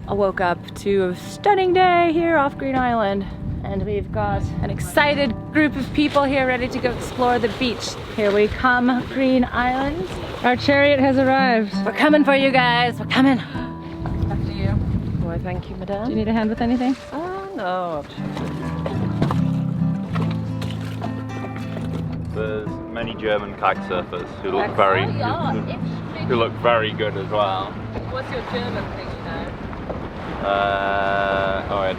I woke up to a stunning day here off Green Island, and we've got an excited group of people here ready to go explore the beach. Here we come, Green Island. Our chariot has arrived. We're coming for you guys, we're coming. After you. Why, thank you, madame. Do you need a hand with anything? No. There's many German kite surfers who look very good as well. What's your German thing, you know?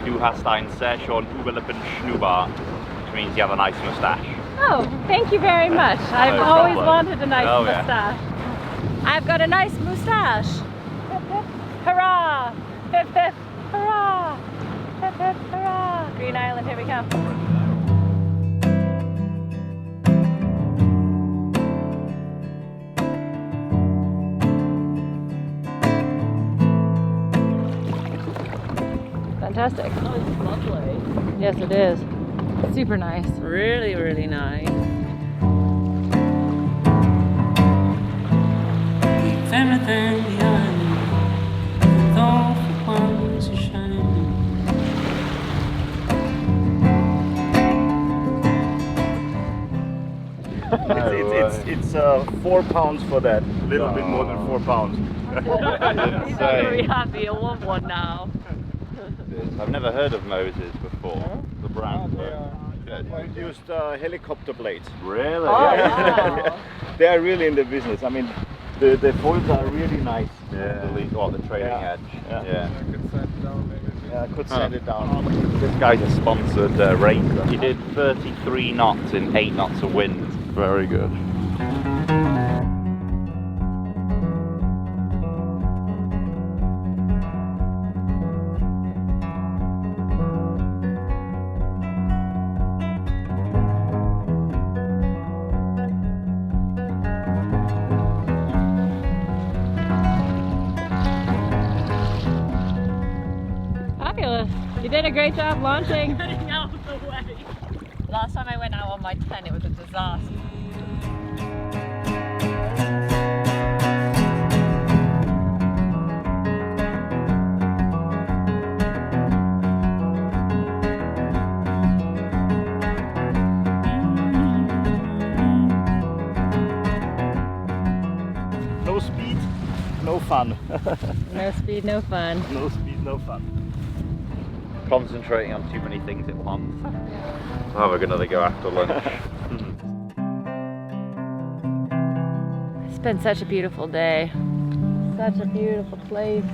Du hast ein sehr schön überlippen Schnurrbart, which means you have a nice moustache. Oh, thank you very much. I've always wanted a nice moustache. Yeah. I've got a nice moustache. Hip hip hurrah! Hip hip hurrah! Hip hip hurrah! Green Island, here we come. Fantastic. Oh, it's lovely. Yes, it is. Super nice. Really, really nice. Leave everything behind, though for once you shine. It's 4 pounds for that. A little bit more than 4 pounds. He's very happy. I want one now. I've never heard of Moses before. The brand. We used helicopter blades. Really? Oh, wow. They are really in the business. I mean, the foils are really nice. Yeah. The trailing edge. Yeah. I could send it down. This guy's a sponsored racer. He did 33 knots in 8 knots of wind. Very good. You did a great job launching. Getting out of the way. Last time I went out on my 10, it was a disaster. No speed, no fun. No speed, no fun. No speed, no fun. Concentrating on too many things at once. I'll have another go after lunch. It's been such a beautiful day. Such a beautiful place.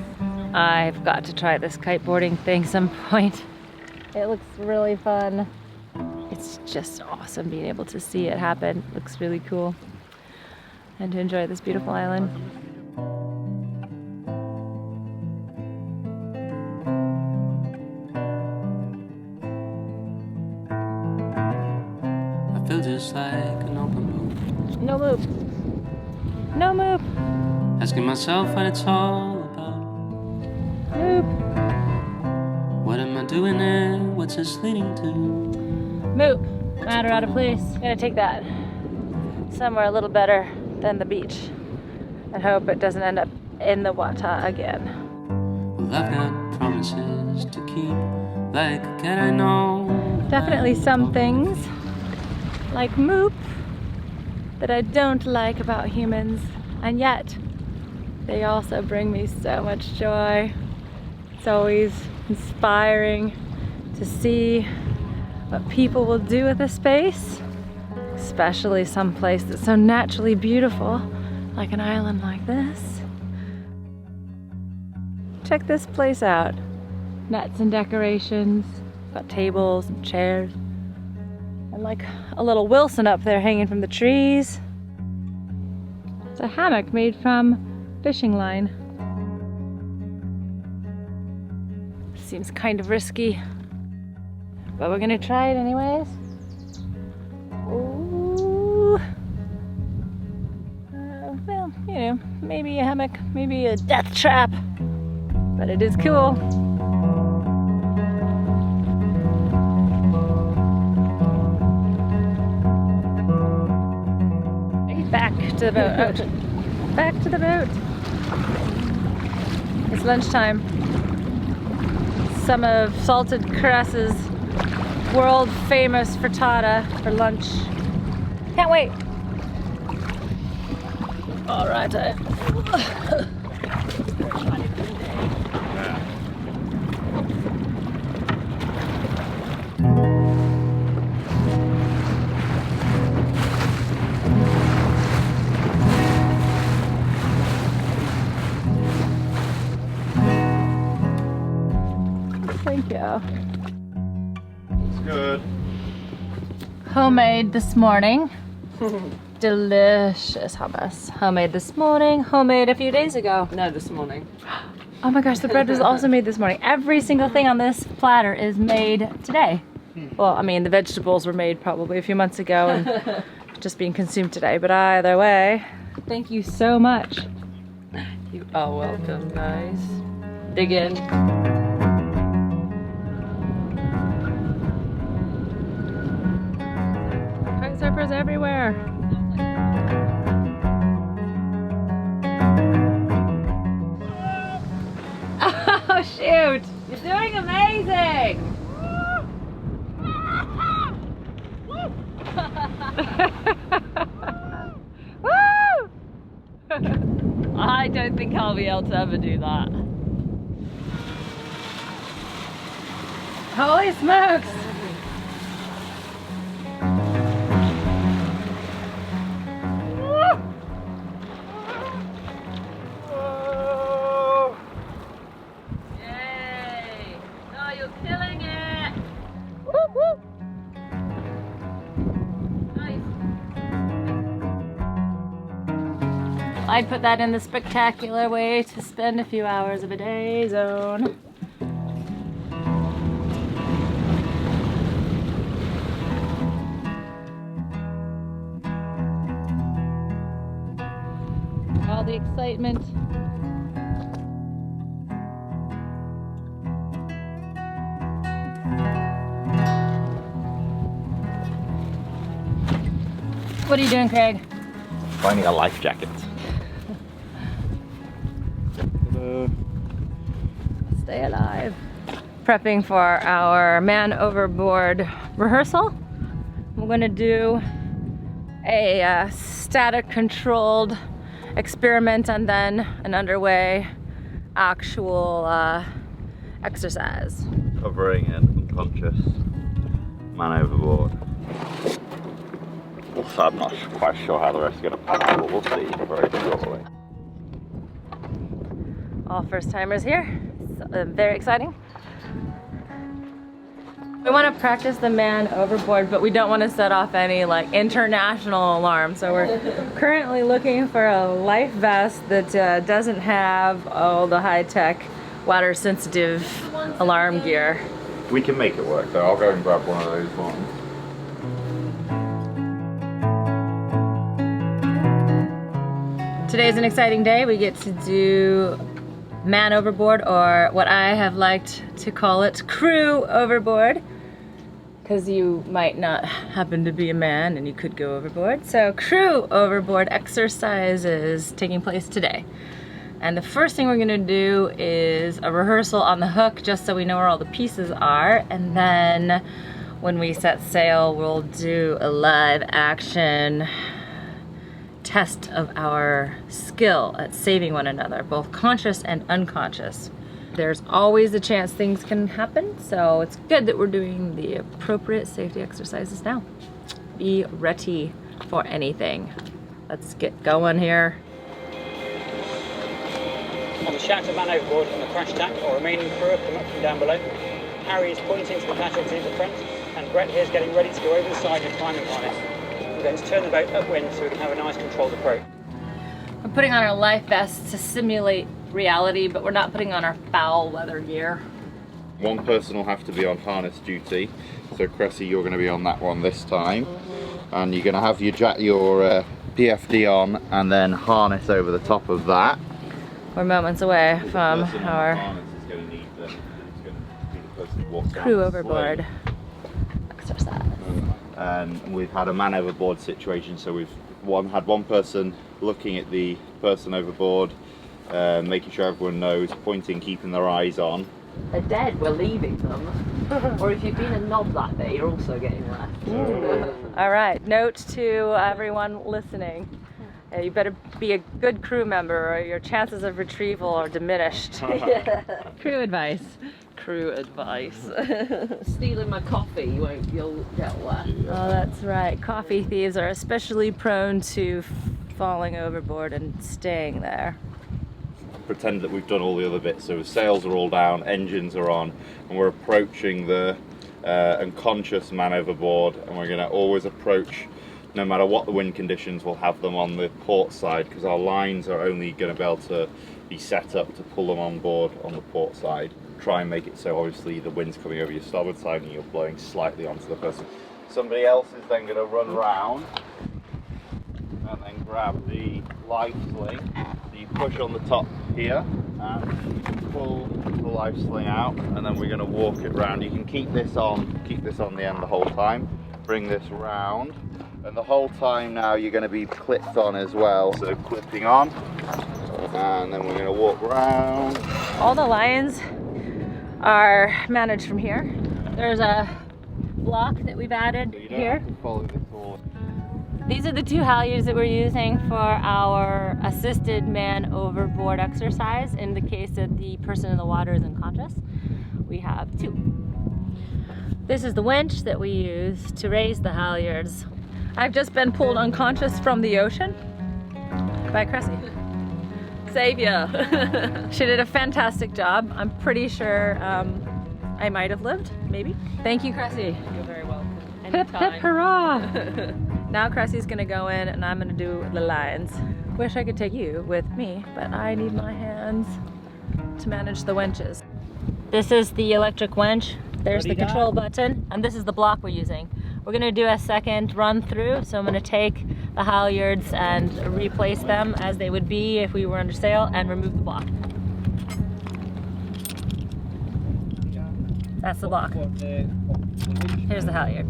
I've got to try this kiteboarding thing some point. It looks really fun. It's just awesome being able to see it happen. It looks really cool. And to enjoy this beautiful island. I feel just like an open book. No move. No move. Asking myself what it's all about. Move. What am I doing there? What's this leading to? Move. Matter out of place. Gonna take that somewhere a little better than the beach and hope it doesn't end up in the water again. Well, I've got promises to keep, like a cat I know. Definitely some things, like moop, that I don't like about humans, and yet they also bring me so much joy. It's always inspiring to see what people will do with a space, especially some place that's so naturally beautiful, like an island like this. Check this place out. Nets and decorations, got tables and chairs, and like a little Wilson up there hanging from the trees. It's a hammock made from fishing line. Seems kind of risky, but we're gonna try it anyways. Ooh. Well, you know, maybe a hammock, maybe a death trap, but it is cool. Back to the boat. Out. Back to the boat. It's lunchtime. some of Salted Cress's world famous frittata for lunch. Can't wait. All right. Thank you. It's good. Homemade this morning. Delicious hummus. Homemade this morning, homemade a few days ago. No, this morning. Oh my gosh, the bread was also made this morning. Every single thing on this platter is made today. Well, I mean, the vegetables were made probably a few months ago and just being consumed today, but either way, thank you so much. You are welcome, guys. Dig in. Kite surfers everywhere. Oh shoot! You're doing amazing! Woo! I don't think I'll be able to ever do that. Holy smokes! Yay! Oh, you're killing it! Woo, woo. Nice. I'd put that in the spectacular way to spend a few hours of a day zone. All the excitement. What are you doing, Craig? Finding a life jacket. Stay alive. Prepping for our man overboard rehearsal. We're gonna do a static controlled experiment and then an underway actual exercise. Covering an unconscious man overboard. So I'm not quite sure how the rest are going to pan out, but we'll see very shortly. All first timers here. So, very exciting. We want to practice the man overboard, but we don't want to set off any like international alarms. So we're currently looking for a life vest that doesn't have all the high-tech water sensitive alarm gear. We can make it work, so I'll go and grab one of those ones. Today's an exciting day. We get to do man overboard, or what I have liked to call it, crew overboard, because you might not happen to be a man and you could go overboard. So crew overboard exercises taking place today. And the first thing we're gonna do is a rehearsal on the hook, just so we know where all the pieces are. And then when we set sail, we'll do a live action test of our skill at saving one another, both conscious and unconscious. There's always a chance things can happen, so it's good that we're doing the appropriate safety exercises now. Be ready for anything. Let's get going here. On the shattered man overboard and the crash tack, our remaining crew have come up from down below. Harry is pointing to the casualty at the front, and Brett here is getting ready to go over the side in climbing harness. We're going to turn the boat upwind so we can have a nice controlled approach. We're putting on our life vests to simulate reality, but we're not putting on our foul weather gear. One person will have to be on harness duty, so Cressy, you're going to be on that one this time, and you're going to have your PFD on and then harness over the top of that. We're moments away from our crew overboard exercise. And we've had a man overboard situation, so we've had one person looking at the person overboard, making sure everyone knows, pointing, keeping their eyes on, are dead, we're leaving them. Or if you've been a knob that day, you're also getting left. All right, note to everyone listening. You better be a good crew member or your chances of retrieval are diminished. Crew advice. Crew advice. Stealing my coffee, you'll get left. Oh, that's right. Coffee thieves are especially prone to falling overboard and staying there. Pretend that we've done all the other bits, so sails are all down, engines are on, and we're approaching the unconscious man overboard, and we're going to always approach, no matter what the wind conditions, we'll have them on the port side, because our lines are only going to be able to be set up to pull them on board on the port side. Try and make it so obviously the wind's coming over your starboard side and you're blowing slightly onto the person. Somebody else is then going to run round and then grab the life sling. So you push on the top here and pull the life sling out, and then we're going to walk it round. You can keep this on the end the whole time. Bring this round, and the whole time now you're going to be clipped on as well. So clipping on, and then we're going to walk round. All the lines are managed from here. There's a block that we've added So you don't here. have to follow this all. These are the two halyards that we're using for our assisted man overboard exercise in the case that the person in the water is unconscious. We have two. This is the winch that we use to raise the halyards. I've just been pulled unconscious from the ocean by Cressy. Savior. She did a fantastic job. I'm pretty sure I might have lived, maybe. Thank you, Cressy. You're very welcome. Hip hip hurrah! Now Cressy's gonna go in and I'm gonna do the lines. Wish I could take you with me, but I need my hands to manage the winches. This is the electric winch. There's the control button, and this is the block we're using. We're gonna do a second run through, so I'm gonna take the halyards and replace them as they would be if we were under sail and remove the block. That's the block. Here's the halyard.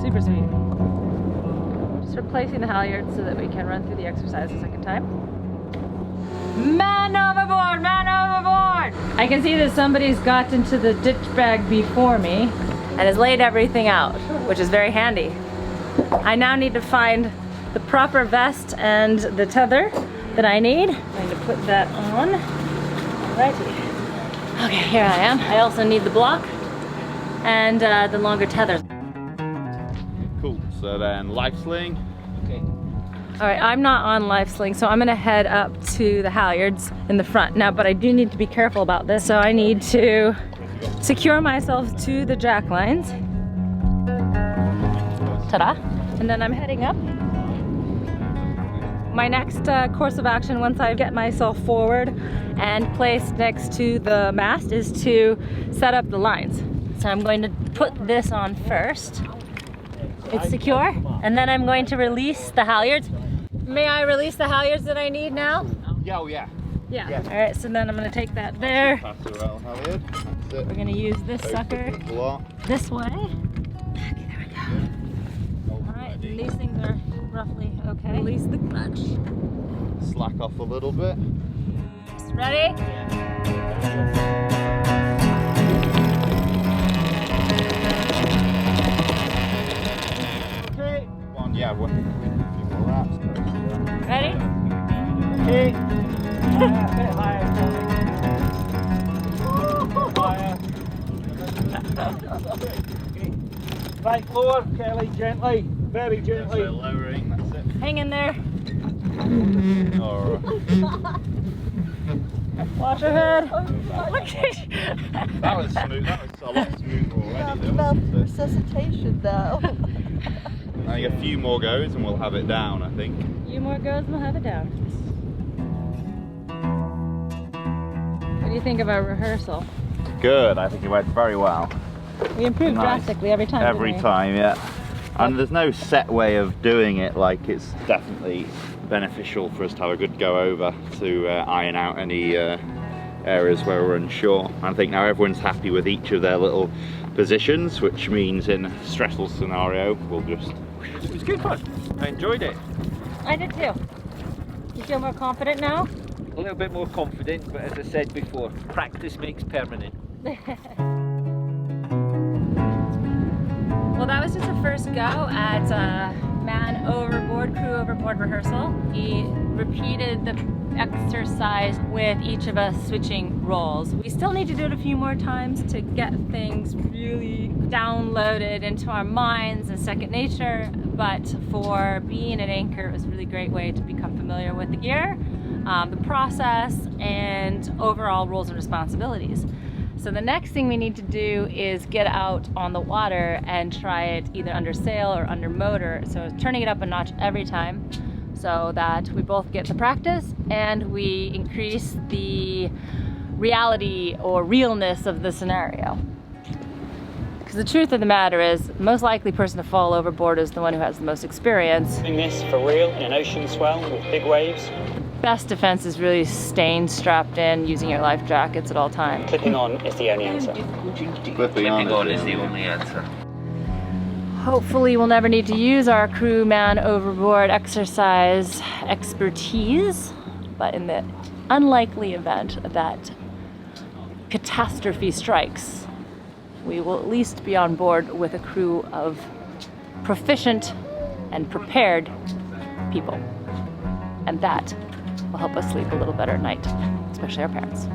Super sweet. Just replacing the halyards so that we can run through the exercise a second time. Man overboard! Man overboard! I can see that somebody's got into the ditch bag before me and has laid everything out, which is very handy. I now need to find the proper vest and the tether that I need. I'm going to put that on. Alrighty. Okay, here I am. I also need the block and the longer tether. Cool, so then life sling. All right, I'm not on life sling, so I'm gonna head up to the halyards in the front. Now, but I do need to be careful about this, so I need to secure myself to the jack lines. Ta-da. And then I'm heading up. My next course of action, once I get myself forward and placed next to the mast, is to set up the lines. So I'm going to put this on first. It's secure, and then I'm going to release the halyards. May I release the halyards that I need now? Yeah, oh yeah. Yeah. All right, so then I'm gonna take that there. Pass it around halyard. That's it. We're gonna use this sucker Open the block. this way. Okay, there we go. All right, these things are roughly okay. Release the clutch. Slack off a little bit. Ready? Okay. One, yeah, one. A few more wraps. Ready? Okay. A bit higher. Higher. Right, lower, Kelly, gently. Very gently. So lowering, that's it. Hang in there. Alright. Watch your head. That was smooth. That was a lot smoother already. About Though, resuscitation now. I think a few more goes and we'll have it down, I think. A few more goes and we'll have it down. What do you think of our rehearsal? Good, I think it went very well. We improved Nice. drastically every time. Every didn't we? time, yeah. And there's no set way of doing it, like it's definitely beneficial for us to have a good go over to iron out any areas where we're unsure. I think now everyone's happy with each of their little positions, which means in a stressful scenario we'll just was good fun. I enjoyed it. I did too. You feel more confident now? A little bit more confident, but as I said before, practice makes permanent. Well, that was just a first go at Man Overboard, Crew Overboard rehearsal. He repeated the exercise with each of us switching roles. We still need to do it a few more times to get things really downloaded into our minds and second nature, but for being an anchor, it was a really great way to become familiar with the gear, the process, and overall roles and responsibilities. So the next thing we need to do is get out on the water and try it either under sail or under motor. So turning it up a notch every time so that we both get the practice and we increase the reality or realness of the scenario. Because the truth of the matter is, the most likely person to fall overboard is the one who has the most experience. Doing this for real in an ocean swell with big waves. Best defense is really staying strapped in, using your life jackets at all times. Clipping on is the only answer. Clipping on is the only answer. Hopefully we'll never need to use our crew man overboard exercise expertise, but in the unlikely event that catastrophe strikes, we will at least be on board with a crew of proficient and prepared people. And that will help us sleep a little better at night, especially our parents.